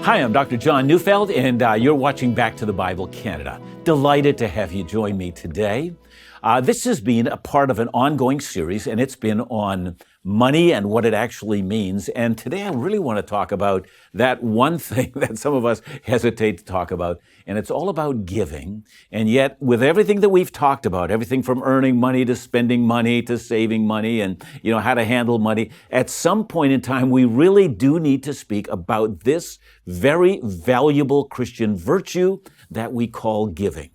Hi, I'm Dr. John Neufeld, and you're watching Back to the Bible Canada. Delighted to have you join me today. This has been a part of an ongoing series, and it's been on money and what it actually means. And today I really want to talk about that one thing that some of us hesitate to talk about, and it's all about giving. And yet, with everything that we've talked about, everything from earning money to spending money to saving money and how to handle money, at some point in time, we really do need to speak about this very valuable Christian virtue that we call giving.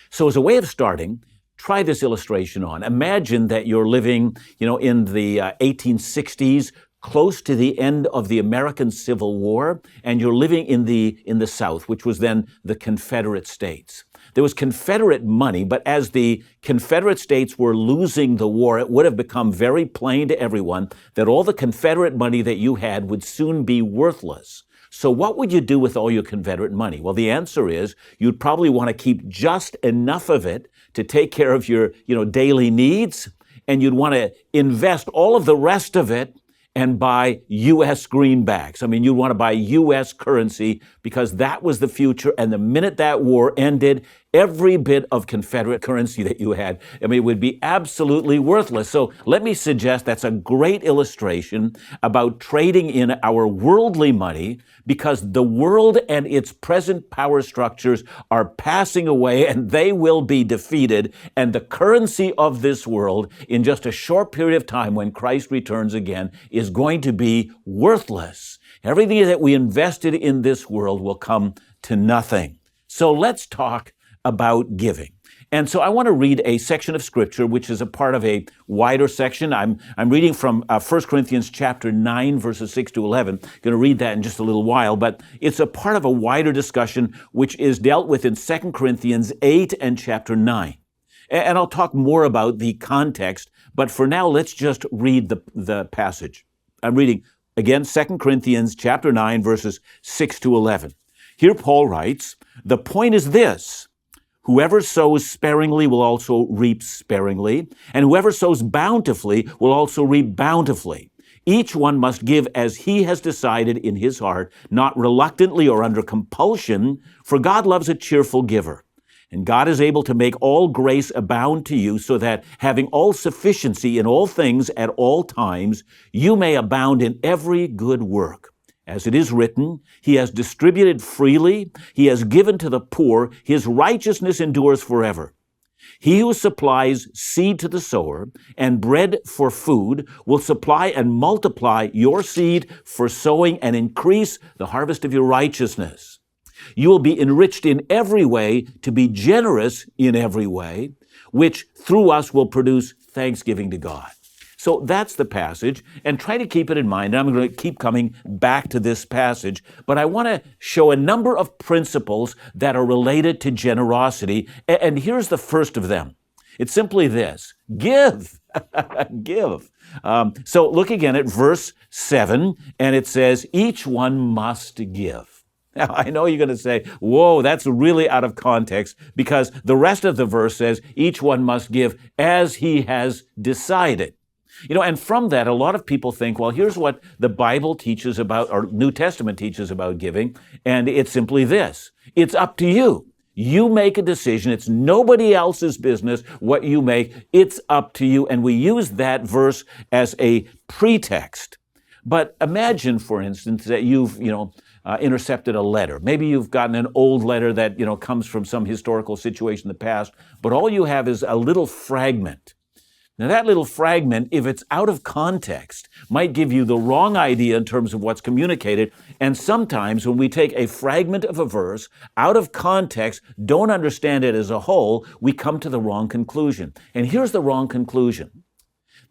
So as a way of starting, try this illustration on. Imagine that you're living, in the 1860s, close to the end of the American Civil War, and you're living in the South, which was then the Confederate States. There was Confederate money, but as the Confederate States were losing the war, it would have become very plain to everyone that all the Confederate money that you had would soon be worthless. So what would you do with all your Confederate money? Well, the answer is you'd probably want to keep just enough of it to take care of your, daily needs, and you'd want to invest all of the rest of it and buy U.S. greenbacks. You'd want to buy U.S. currency because that was the future, and the minute that war ended, every bit of Confederate currency that you had, it would be absolutely worthless. So let me suggest that's a great illustration about trading in our worldly money, because the world and its present power structures are passing away and they will be defeated. And the currency of this world in just a short period of time when Christ returns again is going to be worthless. Everything that we invested in this world will come to nothing. So let's talk about giving. And so I want to read a section of Scripture which is a part of a wider section. I'm reading from 1 Corinthians chapter 9, verses 6 to 11. I'm going to read that in just a little while, but it's a part of a wider discussion which is dealt with in 2 Corinthians 8 and chapter 9. And I'll talk more about the context, but for now, let's just read the passage. I'm reading, again, 2 Corinthians chapter 9, verses 6 to 11. Here Paul writes, "The point is this: whoever sows sparingly will also reap sparingly, and whoever sows bountifully will also reap bountifully. Each one must give as he has decided in his heart, not reluctantly or under compulsion, for God loves a cheerful giver. And God is able to make all grace abound to you, so that, having all sufficiency in all things at all times, you may abound in every good work. As it is written, he has distributed freely, he has given to the poor, his righteousness endures forever. He who supplies seed to the sower and bread for food will supply and multiply your seed for sowing and increase the harvest of your righteousness. You will be enriched in every way to be generous in every way, which through us will produce thanksgiving to God." So that's the passage, and try to keep it in mind. I'm going to keep coming back to this passage, but I want to show a number of principles that are related to generosity, and here's the first of them. It's simply this: give. Give. So look again at verse 7, and it says, "Each one must give." Now, I know you're going to say, whoa, that's really out of context, because the rest of the verse says, each one must give as he has decided. And from that, a lot of people think, well, here's what the Bible teaches about, or New Testament teaches about giving, and it's simply this: it's up to you. You make a decision. It's nobody else's business what you make. It's up to you. And we use that verse as a pretext. But imagine, for instance, that you've, intercepted a letter. Maybe you've gotten an old letter that, comes from some historical situation in the past, but all you have is a little fragment. Now, that little fragment, if it's out of context, might give you the wrong idea in terms of what's communicated. And sometimes when we take a fragment of a verse out of context, don't understand it as a whole, we come to the wrong conclusion. And here's the wrong conclusion.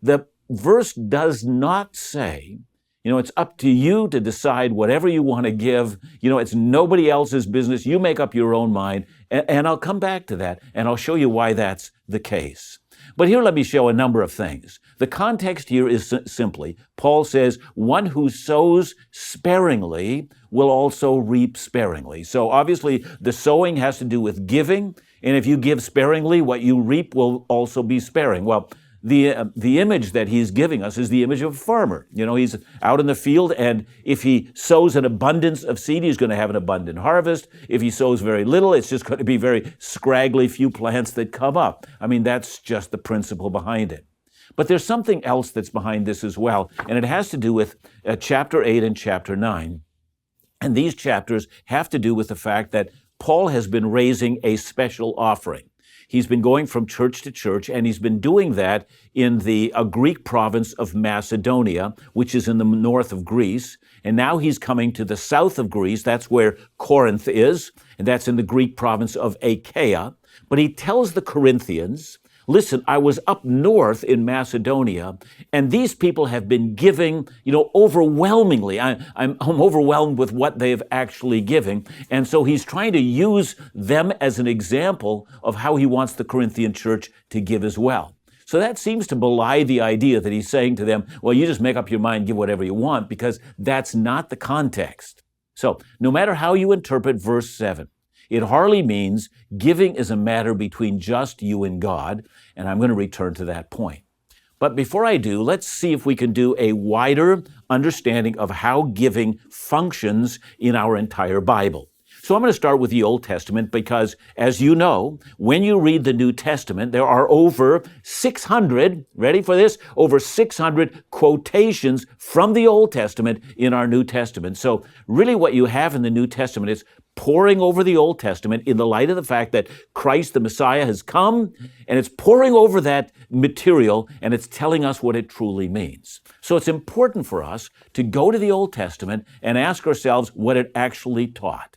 The verse does not say, it's up to you to decide whatever you want to give. It's nobody else's business. You make up your own mind. And I'll come back to that, and I'll show you why that's the case. But here, let me show a number of things. The context here is simply, Paul says, one who sows sparingly will also reap sparingly. So obviously, the sowing has to do with giving, and if you give sparingly, what you reap will also be sparing. Well, the image that he's giving us is the image of a farmer. He's out in the field, and if he sows an abundance of seed, he's going to have an abundant harvest. If he sows very little, it's just going to be very scraggly few plants that come up. That's just the principle behind it. But there's something else that's behind this as well, and it has to do with chapter 8 and chapter 9. And these chapters have to do with the fact that Paul has been raising a special offering. He's been going from church to church, and he's been doing that in the Greek province of Macedonia, which is in the north of Greece. And now he's coming to the south of Greece. That's where Corinth is, and that's in the Greek province of Achaia. But he tells the Corinthians, listen, I was up north in Macedonia, and these people have been giving, overwhelmingly. I'm overwhelmed with what they've actually given. And so he's trying to use them as an example of how he wants the Corinthian church to give as well. So that seems to belie the idea that he's saying to them, well, you just make up your mind, give whatever you want, because that's not the context. So no matter how you interpret verse 7, it hardly means giving is a matter between just you and God, and I'm going to return to that point. But before I do, let's see if we can do a wider understanding of how giving functions in our entire Bible. So I'm going to start with the Old Testament because, as you know, when you read the New Testament, there are over 600, ready for this? Over 600 quotations from the Old Testament in our New Testament. So really what you have in the New Testament is pouring over the Old Testament in the light of the fact that Christ the Messiah has come, and it's pouring over that material, and it's telling us what it truly means. So it's important for us to go to the Old Testament and ask ourselves what it actually taught.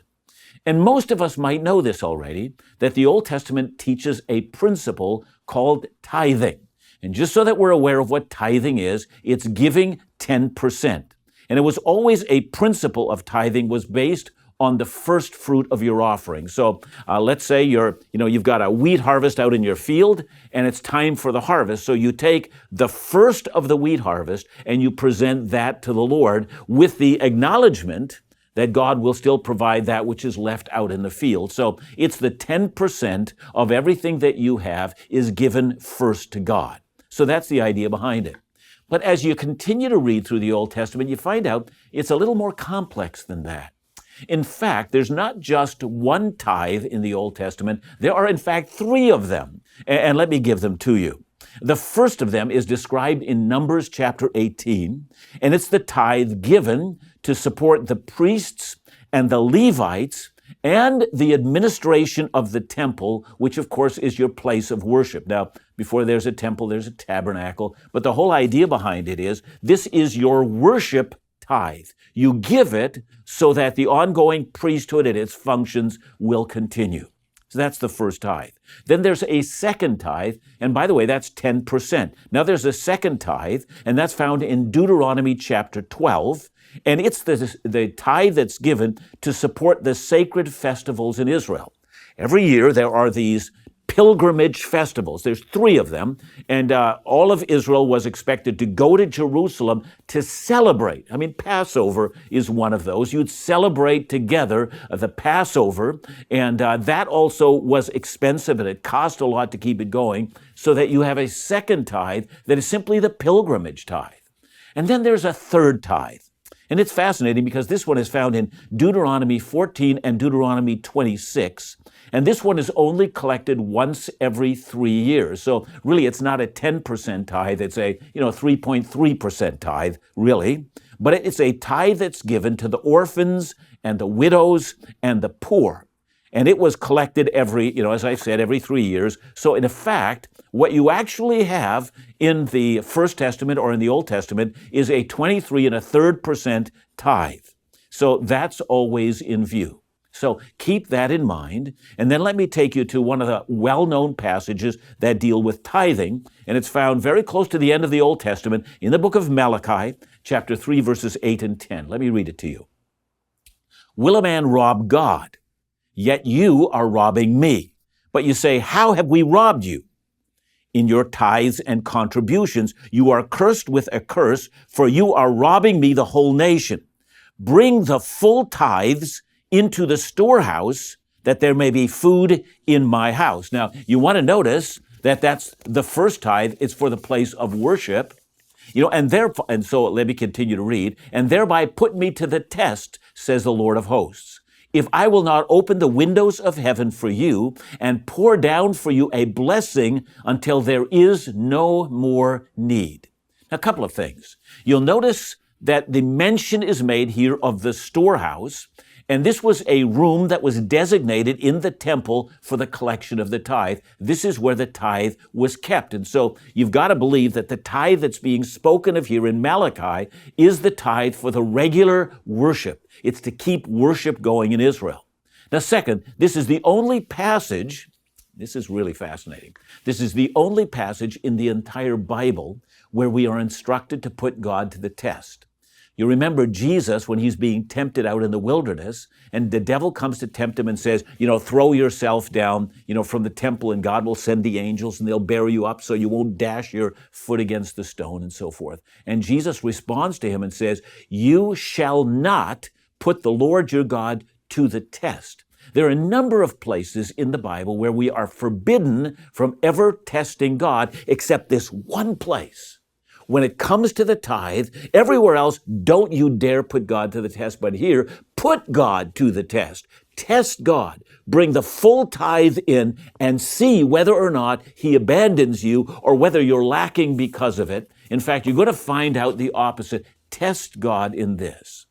And most of us might know this already, that the Old Testament teaches a principle called tithing. And just so that we're aware of what tithing is, it's giving 10%. And it was always a principle of tithing was based on the first fruit of your offering. So let's say you've got a wheat harvest out in your field, and it's time for the harvest. So you take the first of the wheat harvest and you present that to the Lord with the acknowledgement that God will still provide that which is left out in the field. So it's the 10% of everything that you have is given first to God. So that's the idea behind it. But as you continue to read through the Old Testament, you find out it's a little more complex than that. In fact, there's not just one tithe in the Old Testament. There are, in fact, 3 of them. And let me give them to you. The first of them is described in Numbers chapter 18, and it's the tithe given to support the priests and the Levites and the administration of the temple, which of course is your place of worship. Now, before there's a temple, there's a tabernacle, but the whole idea behind it is this is your worship tithe. You give it so that the ongoing priesthood and its functions will continue. So that's the first tithe. Then there's a second tithe, and by the way, that's 10%. Now there's a second tithe, and that's found in Deuteronomy chapter 12, and it's the tithe that's given to support the sacred festivals in Israel. Every year there are these pilgrimage festivals. There's 3 of them, and all of Israel was expected to go to Jerusalem to celebrate. Passover is one of those. You'd celebrate together the Passover, and that also was expensive, and it cost a lot to keep it going, so that you have a second tithe that is simply the pilgrimage tithe. And then there's a third tithe. And it's fascinating because this one is found in Deuteronomy 14 and Deuteronomy 26. And this one is only collected once every 3 years. So really, it's not a 10% tithe. It's a 3.3% tithe, really. But it's a tithe that's given to the orphans and the widows and the poor. And it was collected as I said, every 3 years. So in fact, what you actually have in the First Testament or in the Old Testament is a 23.33% tithe. So that's always in view. So keep that in mind. And then let me take you to one of the well-known passages that deal with tithing. And it's found very close to the end of the Old Testament in the book of Malachi, chapter 3, verses 8 and 10. Let me read it to you. Will a man rob God? Yet you are robbing me. But you say, how have we robbed you? In your tithes and contributions, you are cursed with a curse, for you are robbing me, the whole nation. Bring the full tithes into the storehouse, that there may be food in my house. Now, you want to notice that's the first tithe. It's for the place of worship. And so let me continue to read. And thereby put me to the test, says the Lord of hosts, if I will not open the windows of heaven for you and pour down for you a blessing until there is no more need. Now, a couple of things. You'll notice that the mention is made here of the storehouse, and this was a room that was designated in the temple for the collection of the tithe. This is where the tithe was kept. And so you've got to believe that the tithe that's being spoken of here in Malachi is the tithe for the regular worship. It's to keep worship going in Israel. Now, second, this is the only passage, this is really fascinating, this is the only passage in the entire Bible where we are instructed to put God to the test. You remember Jesus when he's being tempted out in the wilderness, and the devil comes to tempt him and says, throw yourself down, from the temple, and God will send the angels and they'll bear you up so you won't dash your foot against the stone and so forth. And Jesus responds to him and says, you shall not put the Lord your God to the test. There are a number of places in the Bible where we are forbidden from ever testing God, except this one place. When it comes to the tithe, everywhere else, don't you dare put God to the test. But here, put God to the test. Test God. Bring the full tithe in and see whether or not he abandons you or whether you're lacking because of it. In fact, you're going to find out the opposite. Test God in this.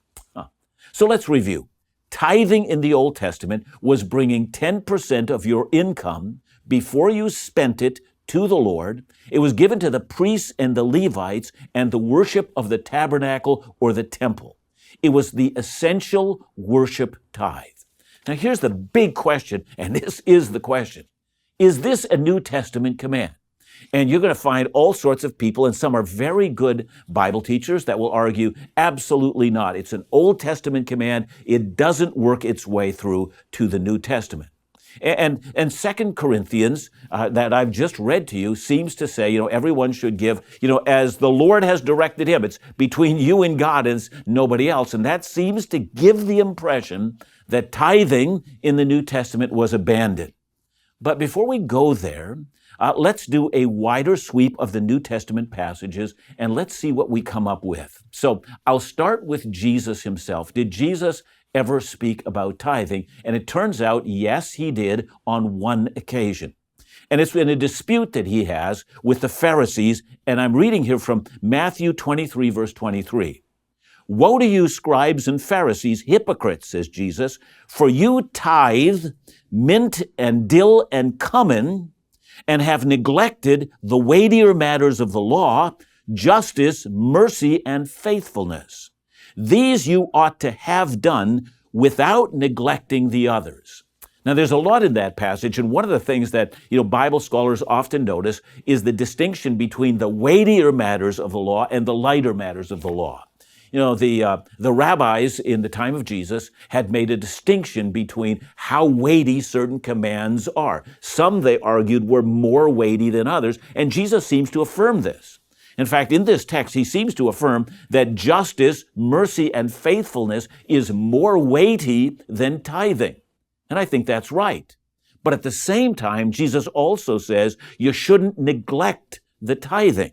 So let's review. Tithing in the Old Testament was bringing 10% of your income before you spent it to the Lord. It was given to the priests and the Levites and the worship of the tabernacle or the temple. It was the essential worship tithe. Now here's the big question, and this is the question. Is this a New Testament command? And you're going to find all sorts of people, and some are very good Bible teachers that will argue, absolutely not. It's an Old Testament command. It doesn't work its way through to the New Testament. And 2 Corinthians that I've just read to you seems to say, everyone should give, as the Lord has directed him. It's between you and God and nobody else. And that seems to give the impression that tithing in the New Testament was abandoned. But before we go there, let's do a wider sweep of the New Testament passages and let's see what we come up with. So I'll start with Jesus himself. Did Jesus ever speak about tithing? And it turns out, yes, he did on one occasion. And it's in a dispute that he has with the Pharisees. And I'm reading here from Matthew 23, verse 23. Woe to you, scribes and Pharisees, hypocrites, says Jesus, for you tithe mint and dill and cumin, and have neglected the weightier matters of the law, justice, mercy, and faithfulness. These you ought to have done without neglecting the others. Now, there's a lot in that passage, and one of the things that, Bible scholars often notice is the distinction between the weightier matters of the law and the lighter matters of the law. The rabbis in the time of Jesus had made a distinction between how weighty certain commands are. Some, they argued, were more weighty than others, and Jesus seems to affirm this. In fact, in this text, he seems to affirm that justice, mercy, and faithfulness is more weighty than tithing. And I think that's right. But at the same time, Jesus also says you shouldn't neglect the tithing.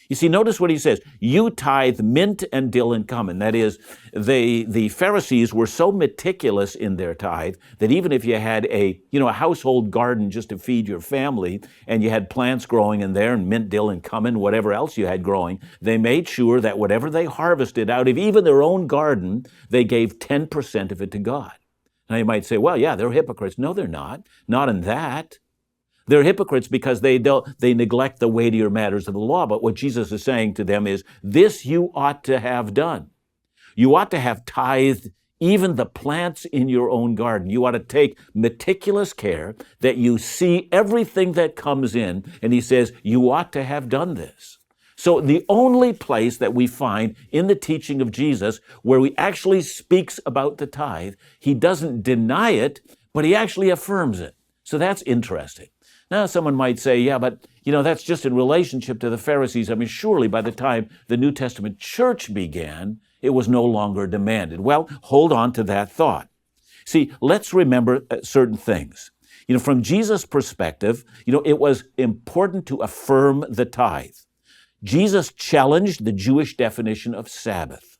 You see, notice what he says. You tithe mint and dill and cumin. That is, the Pharisees were so meticulous in their tithe that even if you had a household garden just to feed your family and you had plants growing in there and mint, dill, and cumin, whatever else you had growing, they made sure that whatever they harvested out of even their own garden, they gave 10% of it to God. Now you might say, well, yeah, they're hypocrites. No, they're not. Not in that. They're hypocrites because they neglect the weightier matters of the law. But what Jesus is saying to them is, this you ought to have done. You ought to have tithed even the plants in your own garden. You ought to take meticulous care that you see everything that comes in. And he says, you ought to have done this. So the only place that we find in the teaching of Jesus where he actually speaks about the tithe, he doesn't deny it, but he actually affirms it. So that's interesting. Now, someone might say, yeah, but, that's just in relationship to the Pharisees. I mean, surely by the time the New Testament church began, it was no longer demanded. Well, hold on to that thought. See, let's remember certain things. From Jesus' perspective, it was important to affirm the tithe. Jesus challenged the Jewish definition of Sabbath.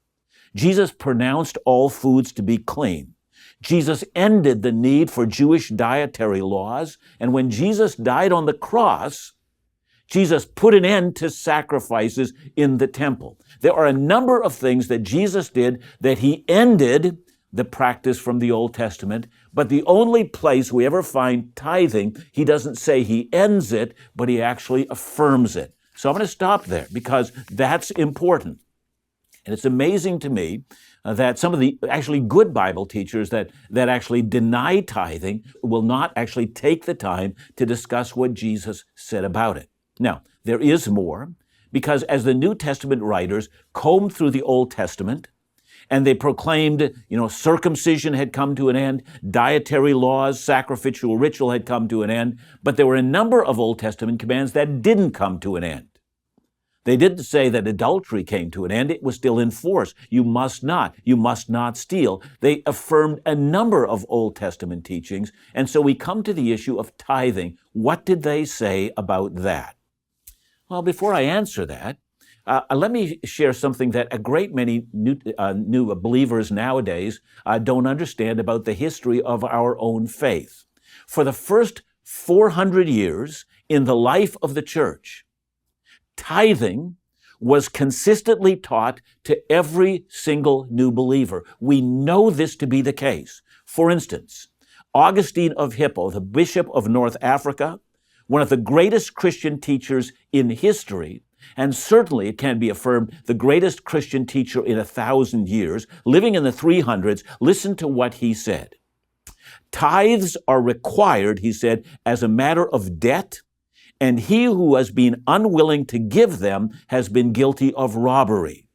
Jesus pronounced all foods to be clean. Jesus ended the need for Jewish dietary laws, and when Jesus died on the cross, Jesus put an end to sacrifices in the temple. There are a number of things that Jesus did that he ended the practice from the Old Testament, but the only place we ever find tithing, he doesn't say he ends it, but he actually affirms it. So I'm going to stop there because that's important. And it's amazing to me that some of the actually good Bible teachers that actually deny tithing will not actually take the time to discuss what Jesus said about it. Now, there is more, because as the New Testament writers combed through the Old Testament, and they proclaimed, circumcision had come to an end, dietary laws, sacrificial ritual had come to an end, but there were a number of Old Testament commands that didn't come to an end. They didn't say that adultery came to an end. It was still in force. You must not steal. They affirmed a number of Old Testament teachings, and so we come to the issue of tithing. What did they say about that? Well, before I answer that, let me share something that a great many new believers nowadays don't understand about the history of our own faith. For the first 400 years in the life of the church, tithing was consistently taught to every single new believer. We know this to be the case. For instance, Augustine of Hippo, the Bishop of North Africa, one of the greatest Christian teachers in history, and certainly it can be affirmed the greatest Christian teacher in 1,000 years, living in the 300s, listen to what he said. Tithes are required, he said, as a matter of debt, and he who has been unwilling to give them has been guilty of robbery.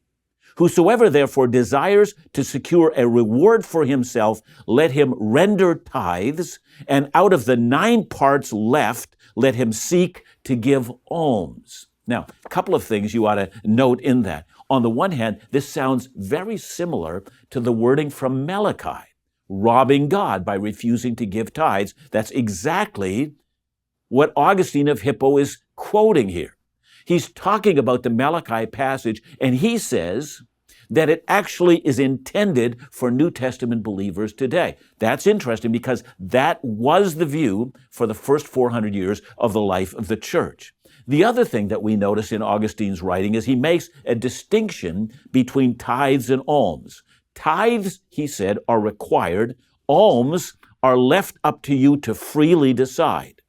Whosoever therefore desires to secure a reward for himself, let him render tithes, and out of the 9 parts left, let him seek to give alms. Now, a couple of things you ought to note in that. On the one hand, this sounds very similar to the wording from Malachi, robbing God by refusing to give tithes. That's exactly what Augustine of Hippo is quoting here. He's talking about the Malachi passage, and he says that it actually is intended for New Testament believers today. That's interesting because that was the view for the first 400 years of the life of the church. The other thing that we notice in Augustine's writing is he makes a distinction between tithes and alms. Tithes, he said, are required. Alms are left up to you to freely decide.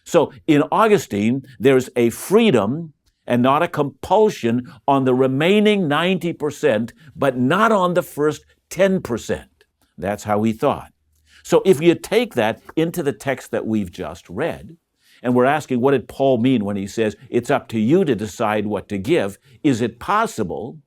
So in Augustine, there's a freedom and not a compulsion on the remaining 90%, but not on the first 10%. That's how he thought. So if you take that into the text that we've just read, and we're asking, what did Paul mean when he says, it's up to you to decide what to give? Is it possible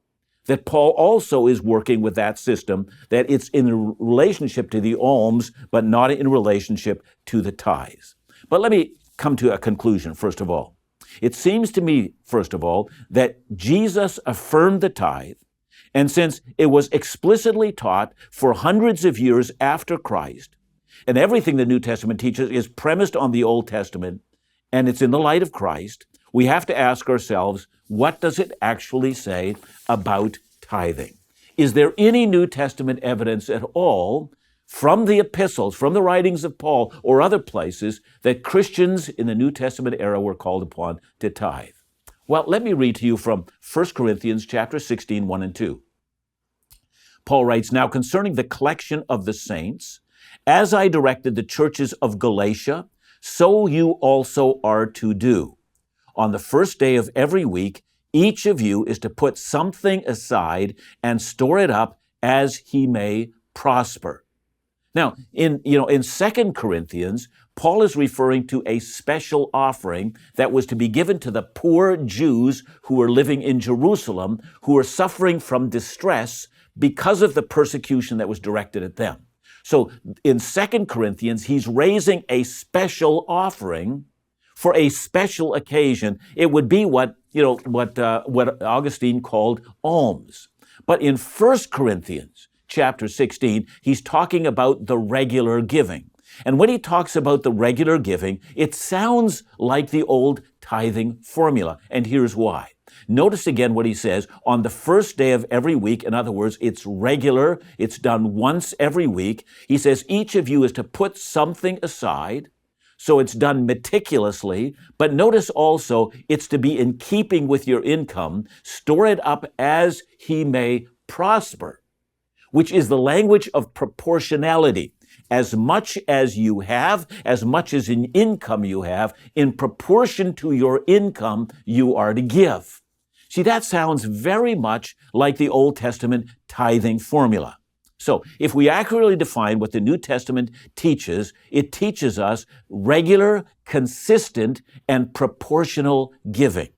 that Paul also is working with that system, that it's in relationship to the alms, but not in relationship to the tithes? But let me come to a conclusion, first of all. It seems to me, first of all, that Jesus affirmed the tithe, and since it was explicitly taught for hundreds of years after Christ, and everything the New Testament teaches is premised on the Old Testament, and it's in the light of Christ, we have to ask ourselves, what does it actually say about tithing? Is there any New Testament evidence at all from the epistles, from the writings of Paul or other places, that Christians in the New Testament era were called upon to tithe? Well, let me read to you from 1 Corinthians chapter 16, 1 and 2. Paul writes, "Now concerning the collection of the saints, as I directed the churches of Galatia, so you also are to do. On the first day of every week, each of you is to put something aside and store it up as he may prosper." Now, in 2 Corinthians, Paul is referring to a special offering that was to be given to the poor Jews who were living in Jerusalem, who were suffering from distress because of the persecution that was directed at them. So in 2 Corinthians, he's raising a special offering for a special occasion. It would be what Augustine called alms. But in 1 Corinthians chapter 16, he's talking about the regular giving. And when he talks about the regular giving, it sounds like the old tithing formula. And here's why. Notice again what he says, on the first day of every week. In other words, it's regular. It's done once every week. He says each of you is to put something aside. So it's done meticulously. But notice also it's to be in keeping with your income. Store it up as he may prosper, which is the language of proportionality. As much as you have, as much as in income you have, in proportion to your income, you are to give. See, that sounds very much like the Old Testament tithing formula. So, if we accurately define what the New Testament teaches, it teaches us regular, consistent, and proportional giving.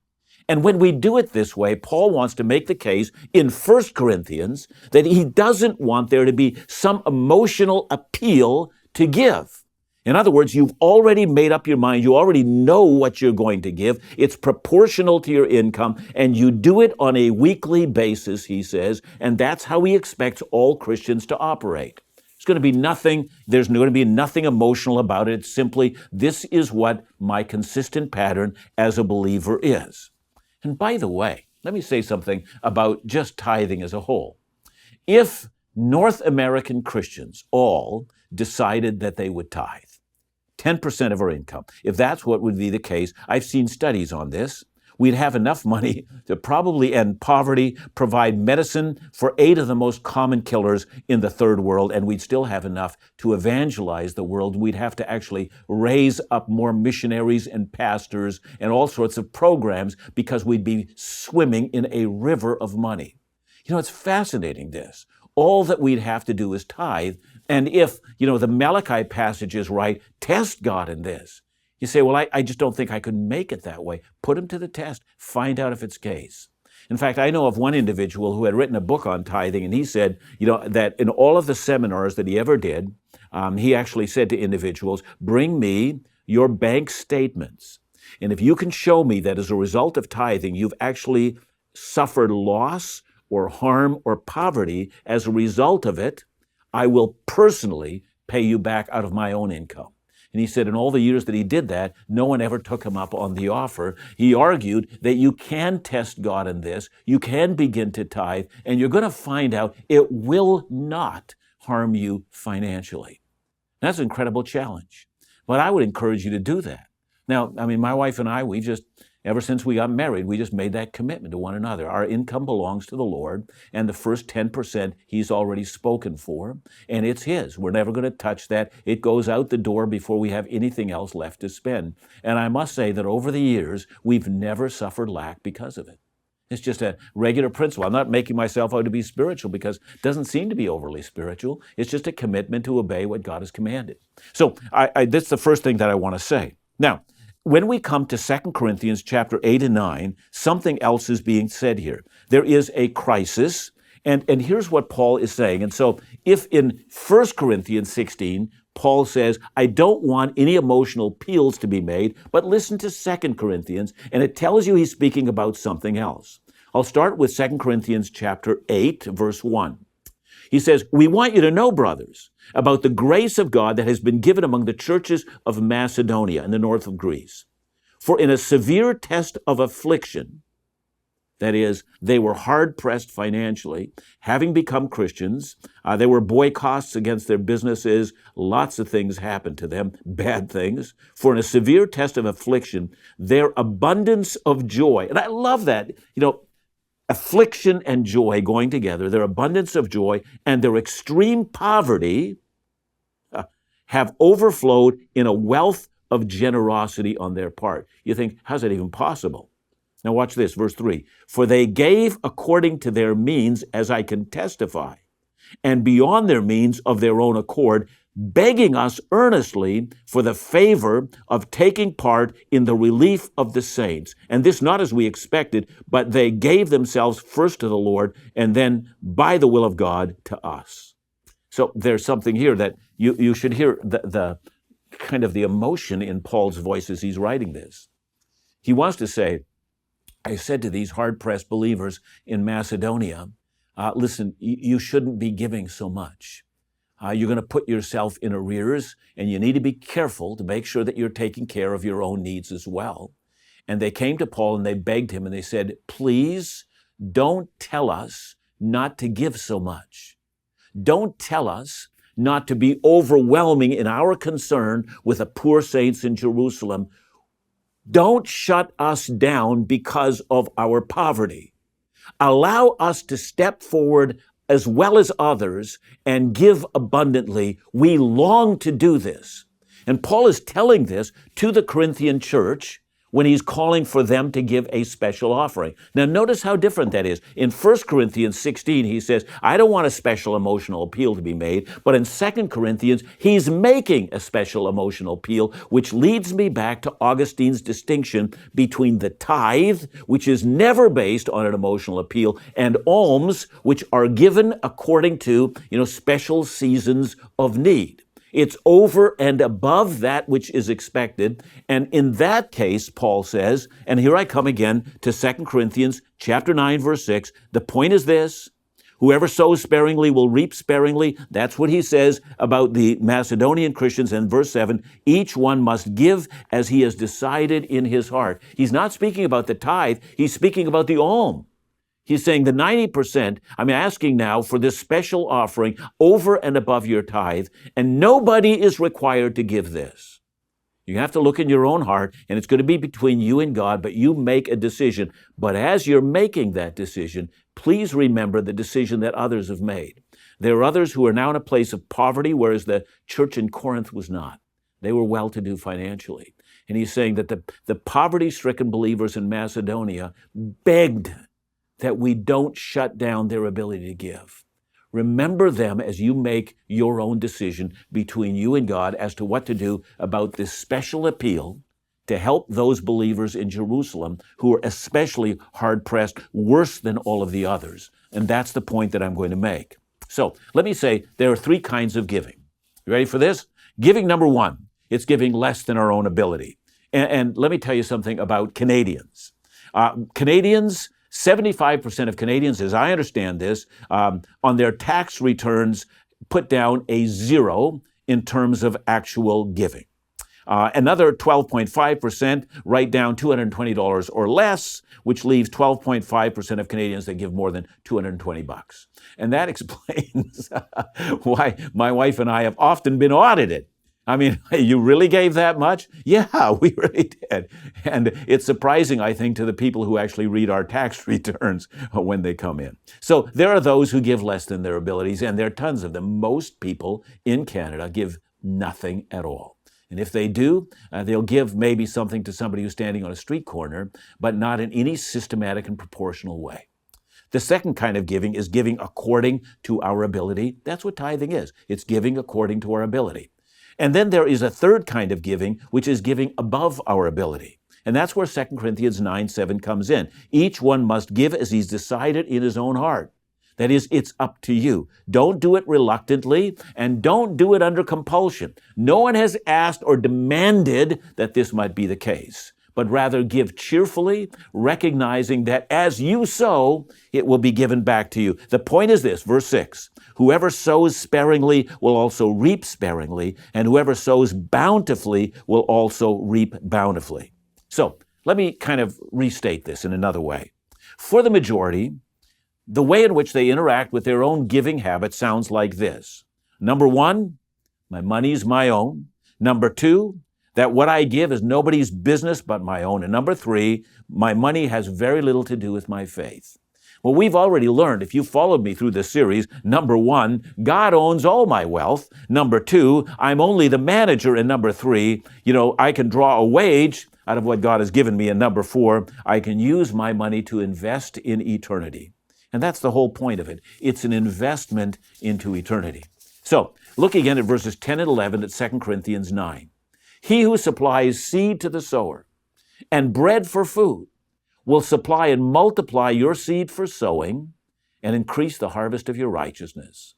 And when we do it this way, Paul wants to make the case in 1 Corinthians that he doesn't want there to be some emotional appeal to give. In other words, you've already made up your mind. You already know what you're going to give. It's proportional to your income, and you do it on a weekly basis, he says, and that's how he expects all Christians to operate. There's going to be nothing emotional about it. It's simply, this is what my consistent pattern as a believer is. And by the way, let me say something about just tithing as a whole. If North American Christians all decided that they would tithe, 10% of our income, if that's what would be the case, I've seen studies on this, we'd have enough money to probably end poverty, provide medicine for 8 of the most common killers in the third world, and we'd still have enough to evangelize the world. We'd have to actually raise up more missionaries and pastors and all sorts of programs because we'd be swimming in a river of money. You know, it's fascinating, this. All that we'd have to do is tithe, and if, the Malachi passage is right, test God in this. You say, well, I just don't think I could make it that way. Put him to the test. Find out if it's case. In fact, I know of one individual who had written a book on tithing, and he said, that in all of the seminars that he ever did, he actually said to individuals, bring me your bank statements. And if you can show me that as a result of tithing, you've actually suffered loss or harm or poverty as a result of it, I will personally pay you back out of my own income. And he said in all the years that he did that, no one ever took him up on the offer. He argued that you can test God in this, you can begin to tithe, and you're going to find out it will not harm you financially. That's an incredible challenge. But I would encourage you to do that. Now, my wife and I, ever since we got married, we just made that commitment to one another. Our income belongs to the Lord, and the first 10% he's already spoken for, and it's his. We're never going to touch that. It goes out the door before we have anything else left to spend. And I must say that over the years, we've never suffered lack because of it. It's just a regular principle. I'm not making myself out to be spiritual because it doesn't seem to be overly spiritual. It's just a commitment to obey what God has commanded. So that's the first thing that I want to say. Now, when we come to 2 Corinthians chapter 8 and 9, something else is being said here. There is a crisis, and here's what Paul is saying. And so if in 1 Corinthians 16, Paul says, I don't want any emotional appeals to be made, but listen to 2 Corinthians, and it tells you he's speaking about something else. I'll start with 2 Corinthians chapter 8, verse 1. He says, we want you to know, brothers, about the grace of God that has been given among the churches of Macedonia in the north of Greece. For in a severe test of affliction, that is, they were hard-pressed financially, having become Christians, there were boycotts against their businesses, lots of things happened to them, bad things. For in a severe test of affliction, their abundance of joy, and I love that, affliction and joy going together, their abundance of joy and their extreme poverty have overflowed in a wealth of generosity on their part. You think, how's that even possible? Now watch this, verse 3. For they gave according to their means, as I can testify, and beyond their means of their own accord, begging us earnestly for the favor of taking part in the relief of the saints. And this not as we expected, but they gave themselves first to the Lord, and then by the will of God to us. So there's something here that you should hear the kind of the emotion in Paul's voice as he's writing this. He wants to say, I said to these hard-pressed believers in Macedonia, listen, you shouldn't be giving so much. you're going to put yourself in arrears, and you need to be careful to make sure that you're taking care of your own needs as well. And they came to Paul and they begged him and they said, please don't tell us not to give so much. Don't tell us not to be overwhelming in our concern with the poor saints in Jerusalem. Don't shut us down because of our poverty. Allow us to step forward as well as others and give abundantly. We long to do this. And Paul is telling this to the Corinthian church when he's calling for them to give a special offering. Now, notice how different that is. In 1 Corinthians 16, he says, I don't want a special emotional appeal to be made. But in 2 Corinthians, he's making a special emotional appeal, which leads me back to Augustine's distinction between the tithe, which is never based on an emotional appeal, and alms, which are given according to, special seasons of need. It's over and above that which is expected. And in that case, Paul says, and here I come again to 2 Corinthians chapter 9, verse 6, the point is this: whoever sows sparingly will reap sparingly. That's what he says about the Macedonian Christians. And verse 7, each one must give as he has decided in his heart. He's not speaking about the tithe. He's speaking about the alms. He's saying the 90%, I'm asking now for this special offering over and above your tithe, and nobody is required to give this. You have to look in your own heart, and it's going to be between you and God, but you make a decision. But as you're making that decision, please remember the decision that others have made. There are others who are now in a place of poverty, whereas the church in Corinth was not. They were well-to-do financially. And he's saying that the poverty-stricken believers in Macedonia begged that we don't shut down their ability to give. Remember them as you make your own decision between you and God as to what to do about this special appeal to help those believers in Jerusalem who are especially hard-pressed, worse than all of the others. And that's the point that I'm going to make. So let me say there are three kinds of giving. You ready for this? Giving number one, it's giving less than our own ability. And let me tell you something about Canadians. 75% of Canadians, as I understand this, on their tax returns put down a 0 in terms of actual giving. Another 12.5% write down $220 or less, which leaves 12.5% of Canadians that give more than $220. And that explains why my wife and I have often been audited. I mean, you really gave that much? Yeah, we really did. And it's surprising, I think, to the people who actually read our tax returns when they come in. So there are those who give less than their abilities, and there are tons of them. Most people in Canada give nothing at all. And if they do, they'll give maybe something to somebody who's standing on a street corner, but not in any systematic and proportional way. The second kind of giving is giving according to our ability. That's what tithing is. It's giving according to our ability. And then there is a third kind of giving, which is giving above our ability. And that's where 2 Corinthians 9:7 comes in. Each one must give as he's decided in his own heart. That is, it's up to you. Don't do it reluctantly, and don't do it under compulsion. No one has asked or demanded that this might be the case, but rather give cheerfully, recognizing that as you sow, it will be given back to you. The point is this, verse 6, whoever sows sparingly will also reap sparingly, and whoever sows bountifully will also reap bountifully. So let me kind of restate this in another way. For the majority, the way in which they interact with their own giving habits sounds like this. Number one, my money's my own. Number two, that what I give is nobody's business but my own. And number three, my money has very little to do with my faith. Well, we've already learned, if you followed me through this series, number one, God owns all my wealth. Number two, I'm only the manager. And number three, I can draw a wage out of what God has given me. And number four, I can use my money to invest in eternity. And that's the whole point of it. It's an investment into eternity. So, look again at verses 10 and 11 at 2 Corinthians 9. He who supplies seed to the sower and bread for food will supply and multiply your seed for sowing and increase the harvest of your righteousness.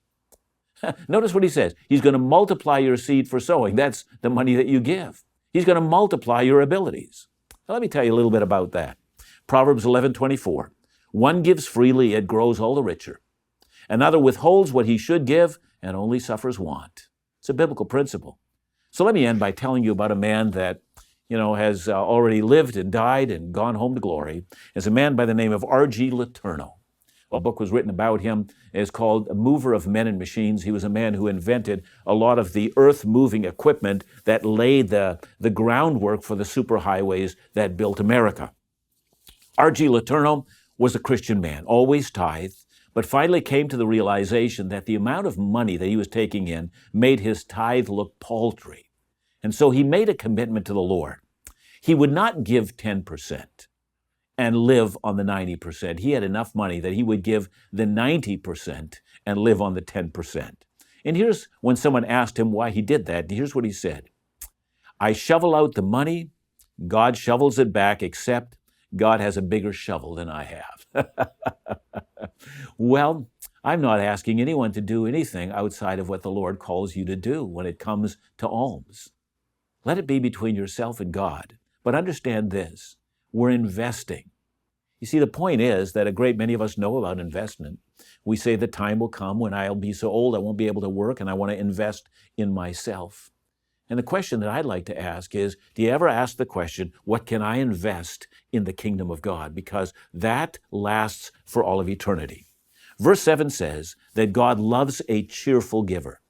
Notice what he says. He's going to multiply your seed for sowing. That's the money that you give. He's going to multiply your abilities. Now, let me tell you a little bit about that. Proverbs 11:24. One gives freely, it grows all the richer. Another withholds what he should give, and only suffers want. It's a biblical principle. So let me end by telling you about a man that has already lived and died and gone home to glory. It's a man by the name of R.G. Letourneau. A book was written about him. It's called A Mover of Men and Machines. He was a man who invented a lot of the earth-moving equipment that laid the groundwork for the superhighways that built America. R.G. Letourneau was a Christian man, always tithed, but finally came to the realization that the amount of money that he was taking in made his tithe look paltry. And so he made a commitment to the Lord. He would not give 10% and live on the 90%. He had enough money that he would give the 90% and live on the 10%. And here's when someone asked him why he did that. Here's what he said. I shovel out the money, God shovels it back, except God has a bigger shovel than I have. Well, I'm not asking anyone to do anything outside of what the Lord calls you to do when it comes to alms. Let it be between yourself and God. But understand this, we're investing. You see, the point is that a great many of us know about investment. We say the time will come when I'll be so old I won't be able to work and I want to invest in myself. And the question that I'd like to ask is, do you ever ask the question, what can I invest in the kingdom of God? Because that lasts for all of eternity. Verse 7 says that God loves a cheerful giver.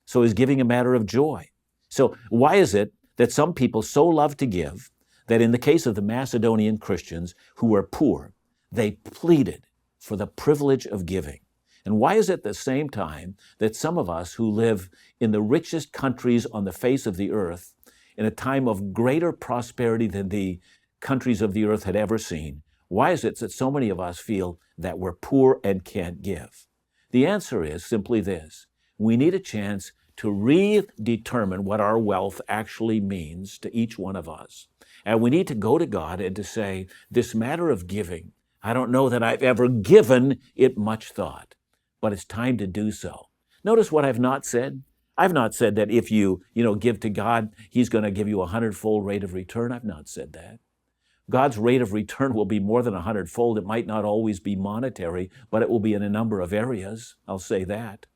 So is giving a matter of joy. So why is it that some people so love to give that in the case of the Macedonian Christians who were poor, they pleaded for the privilege of giving? And why is it at the same time that some of us who live in the richest countries on the face of the earth, in a time of greater prosperity than the countries of the earth had ever seen, why is it that so many of us feel that we're poor and can't give? The answer is simply this. We need a chance to redetermine what our wealth actually means to each one of us. And we need to go to God and to say, this matter of giving, I don't know that I've ever given it much thought, but it's time to do so. Notice what I've not said. I've not said that if you give to God, He's going to give you 100-fold rate of return. I've not said that. God's rate of return will be more than 100-fold. It might not always be monetary, but it will be in a number of areas. I'll say that.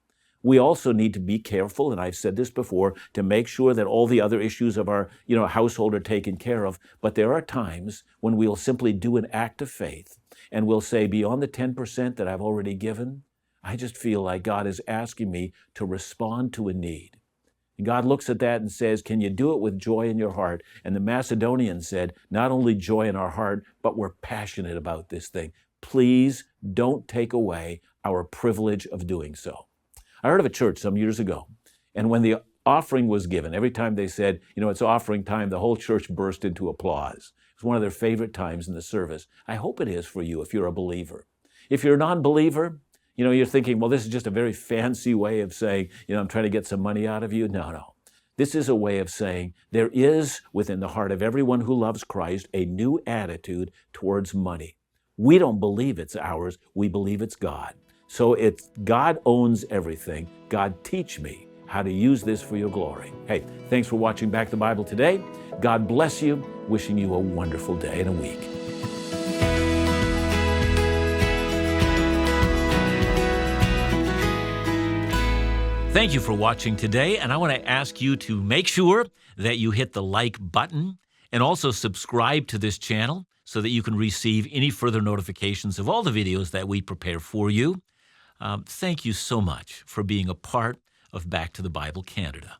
We also need to be careful, and I've said this before, to make sure that all the other issues of our household are taken care of. But there are times when we'll simply do an act of faith, and we'll say, beyond the 10% that I've already given, I just feel like God is asking me to respond to a need. And God looks at that and says, can you do it with joy in your heart? And the Macedonians said, not only joy in our heart, but we're passionate about this thing. Please don't take away our privilege of doing so. I heard of a church some years ago, and when the offering was given, every time they said, it's offering time, the whole church burst into applause. It was one of their favorite times in the service. I hope it is for you if you're a believer. If you're a non-believer, you're thinking, well, this is just a very fancy way of saying, I'm trying to get some money out of you. No. This is a way of saying there is within the heart of everyone who loves Christ a new attitude towards money. We don't believe it's ours. We believe it's God. So it's God owns everything. God, teach me how to use this for your glory. Hey, thanks for watching Back to the Bible today. God bless you. Wishing you a wonderful day and a week. Thank you for watching today, and I want to ask you to make sure that you hit the like button and also subscribe to this channel so that you can receive any further notifications of all the videos that we prepare for you. Thank you so much for being a part of Back to the Bible Canada.